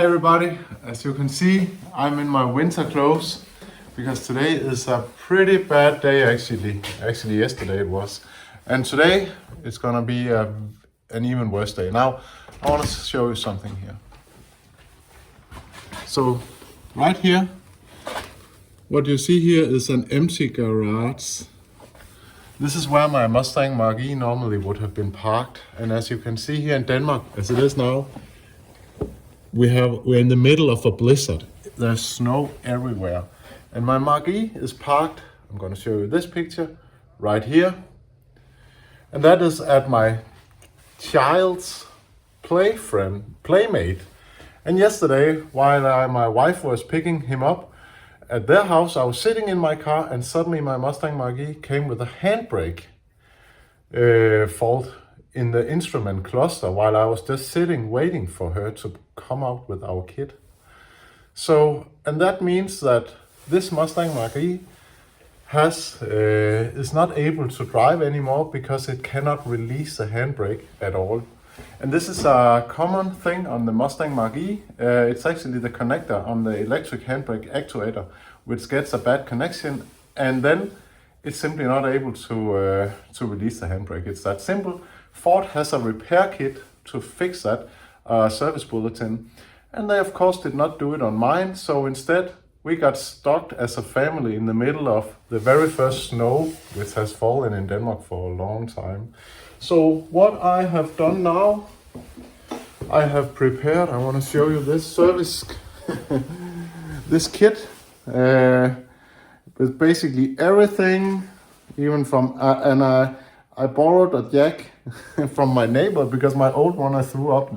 Hi everybody, as you can see I'm in my winter clothes because today is a pretty bad day actually yesterday it was, and today it's gonna be an even worse day. Now I want to show you something here. So right here, what you see here is an empty garage. This is where my Mustang Mach E normally would have been parked, and as you can see here in Denmark, as it is now, we're in the middle of a blizzard. There's snow everywhere. And my Mach E is parked, I'm going to show you this picture, right here. And that is at my child's playmate. And yesterday, while my wife was picking him up at their house, I was sitting in my car and suddenly my Mustang Mach E came with a handbrake fault in the instrument cluster while I was just sitting waiting for her to come out with our kid. So, and that means that this Mustang Mach E is not able to drive anymore because it cannot release the handbrake at all. And this is a common thing on the Mustang Mach E. It's actually the connector on the electric handbrake actuator which gets a bad connection, and then it's simply not able to release the handbrake. It's that simple. Ford has a repair kit to fix that, service bulletin, and they of course did not do it on mine, so instead we got stuck as a family in the middle of the very first snow which has fallen in Denmark for a long time. So what I have done now, I have prepared, I want to show you this service, this kit with basically everything, even from, and I borrowed a jack from my neighbor because my old one I threw out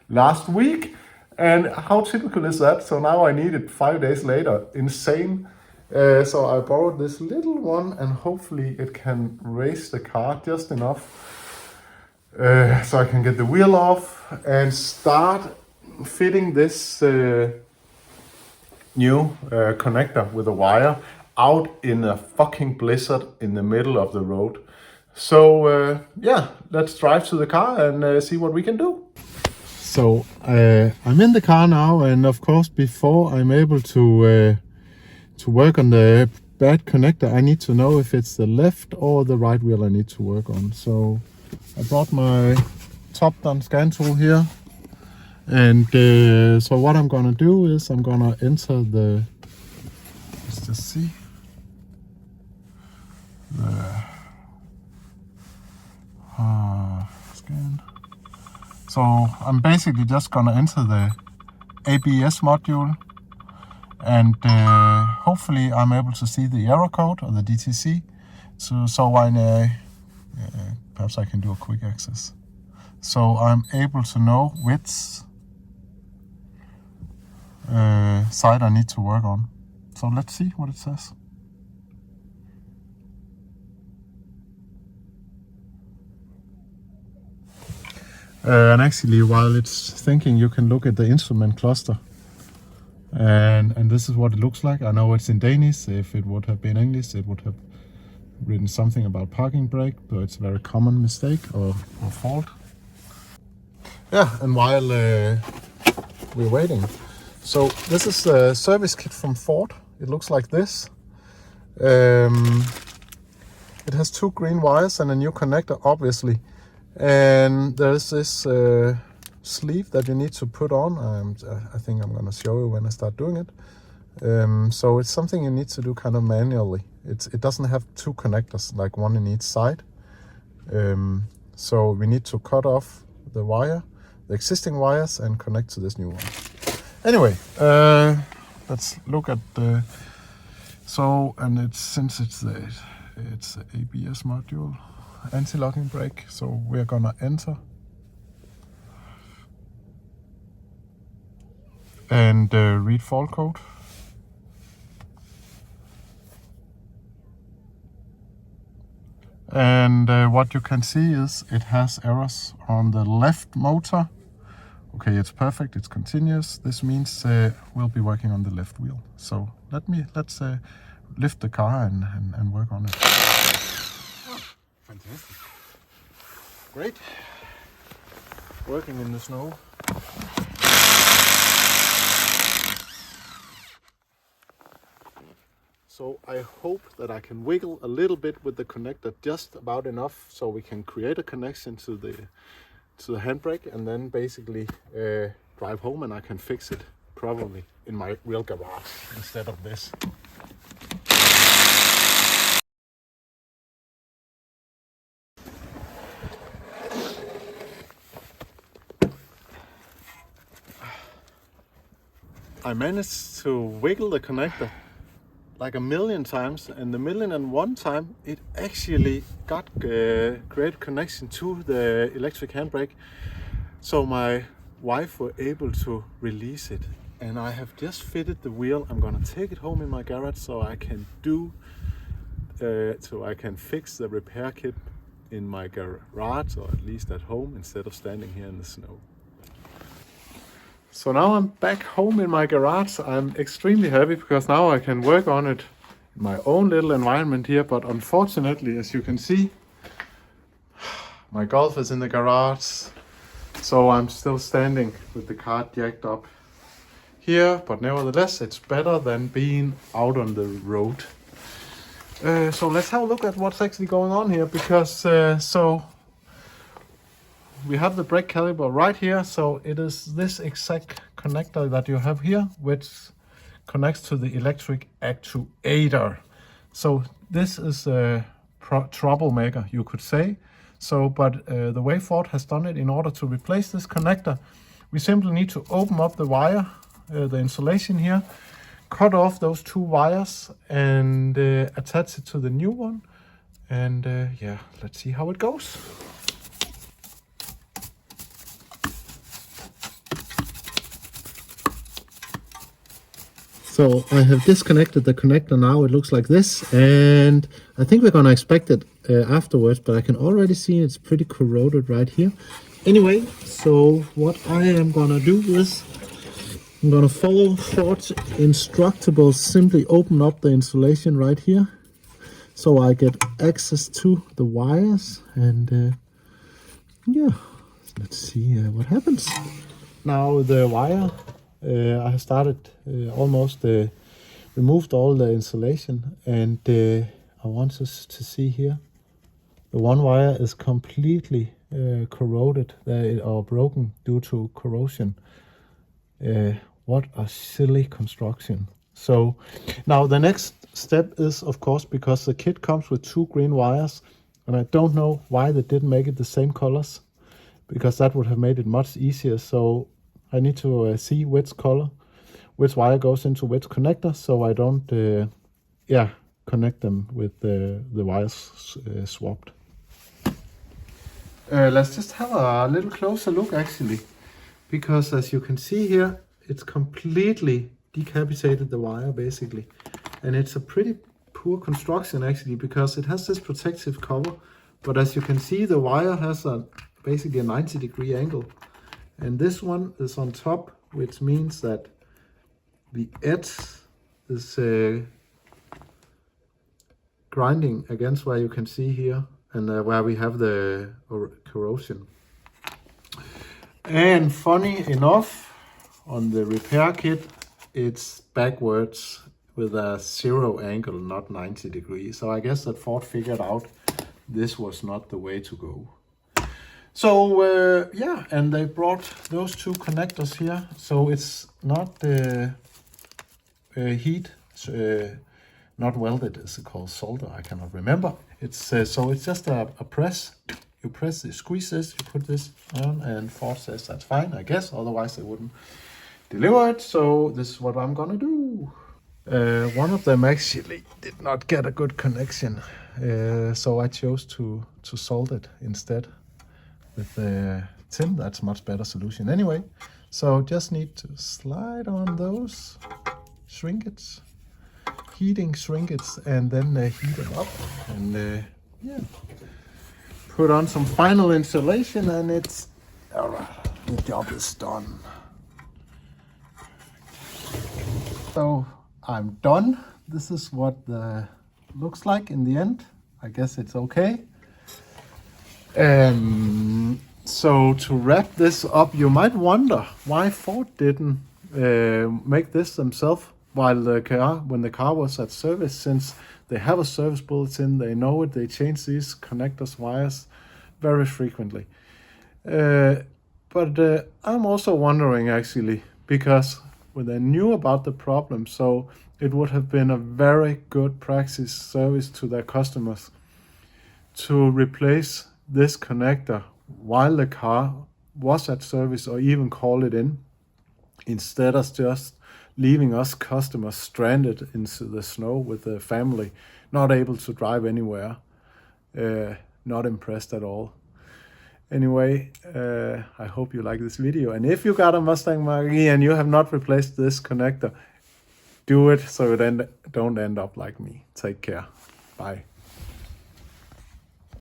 last week. And how typical is that? So now I need it 5 days later. Insane. So I borrowed this little one and hopefully it can raise the car just enough so I can get the wheel off and start fitting this new connector with a wire out in a fucking blizzard in the middle of the road. So yeah, let's drive to the car and see what we can do. So I'm in the car now, and of course before I'm able to work on the bad connector, I need to know if it's the left or the right wheel I need to work on. So I brought my top-down scan tool here, and so what I'm gonna do is I'm gonna enter the, let's just see, scan. So I'm basically just gonna enter the ABS module, and hopefully I'm able to see the error code or the DTC. So I perhaps I can do a quick access. So I'm able to know which side I need to work on. So let's see what it says. And actually, while it's thinking, you can look at the instrument cluster. And this is what it looks like. I know it's in Danish. If it would have been English, it would have written something about parking brake, but it's a very common mistake or fault. Yeah, and while we're waiting. So this is a service kit from Ford. It looks like this. It has 2 green wires and a new connector, obviously. And there's this sleeve that you need to put on. I think I'm going to show you when I start doing it. So it's something you need to do kind of manually. It doesn't have 2 connectors, like one in each side. So we need to cut off the wire, the existing wires, and connect to this new one. Anyway, let's look at the, so, and since it's the ABS module, anti-locking brake, so we're gonna enter and read fault code. And what you can see is it has errors on the left motor. Okay, it's perfect, it's continuous. This means we'll be working on the left wheel. So let's lift the car and work on it. Fantastic. Great. Working in the snow. So I hope that I can wiggle a little bit with the connector, just about enough so we can create a connection to the handbrake, and then basically drive home, and I can fix it probably in my real garage instead of this. I managed to wiggle the connector like a million times, and the 1,000,001 time it actually got great connection to the electric handbrake, so my wife were able to release it. And I have just fitted the wheel. I'm gonna take it home in my garage so I can fix the repair kit in my garage, or at least at home, instead of standing here in the snow. So now I'm back home in my garage. I'm extremely happy because now I can work on it in my own little environment here. But unfortunately, as you can see, my Golf is in the garage. So I'm still standing with the car jacked up here. But nevertheless, it's better than being out on the road. So let's have a look at what's actually going on here, because we have the brake caliper right here. So it is this exact connector that you have here, which connects to the electric actuator. So this is a troublemaker, you could say. So, but the way Ford has done it, in order to replace this connector, we simply need to open up the wire, the insulation here, cut off those two wires, and attach it to the new one. And yeah, let's see how it goes. So I have disconnected the connector now. It looks like this, and I think we're gonna inspect it afterwards, but I can already see it's pretty corroded right here. Anyway, so what I am gonna do is I'm gonna follow Ford's instructables. Simply open up the insulation right here so I get access to the wires, and yeah, let's see what happens. Now the wire, I have started almost removed all the insulation, and I want us to see here, the one wire is completely corroded or broken due to corrosion. What a silly construction. So now the next step is, of course, because the kit comes with two green wires, and I don't know why they didn't make it the same colors, because that would have made it much easier. So I need to see which color, which wire goes into which connector, so I don't connect them with the wires swapped. Let's just have a little closer look actually, because as you can see here, it's completely decapitated the wire basically, and it's a pretty poor construction actually, because it has this protective cover, but as you can see, the wire has basically a 90-degree angle, and this one is on top, which means that the edge is grinding against where you can see here, and where we have the corrosion. And funny enough, on the repair kit, it's backwards with a 0 angle, not 90 degrees. So I guess that Ford figured out this was not the way to go. So yeah, and they brought those two connectors here. So it's not heat, not welded, is it called, solder? I cannot remember. It's so it's just a press. You press this, squeeze this, you put this on, and Ford says that's fine, I guess. Otherwise they wouldn't deliver it. So this is what I'm gonna do. One of them actually did not get a good connection, so I chose to solder it instead with tin. That's a much better solution anyway. So just need to slide on those shrinkets, heating shrinkets, and then heat them up, and yeah, put on some final insulation, and it's all right. The job is done. So I'm done. This is what the looks like in the end. I guess it's okay. So to wrap this up, you might wonder why Ford didn't make this themselves when the car was at service, since they have a service bulletin, they know it, they change these connectors wires very frequently. But I'm also wondering actually, because when they knew about the problem, so it would have been a very good practice service to their customers to replace this connector while the car was at service, or even call it in, instead of just leaving us customers stranded into the snow with the family, not able to drive anywhere. Not impressed at all. Anyway, I hope you like this video, and if you got a Mustang Mach-E and you have not replaced this connector, do it so you don't end up like me. Take care. Bye.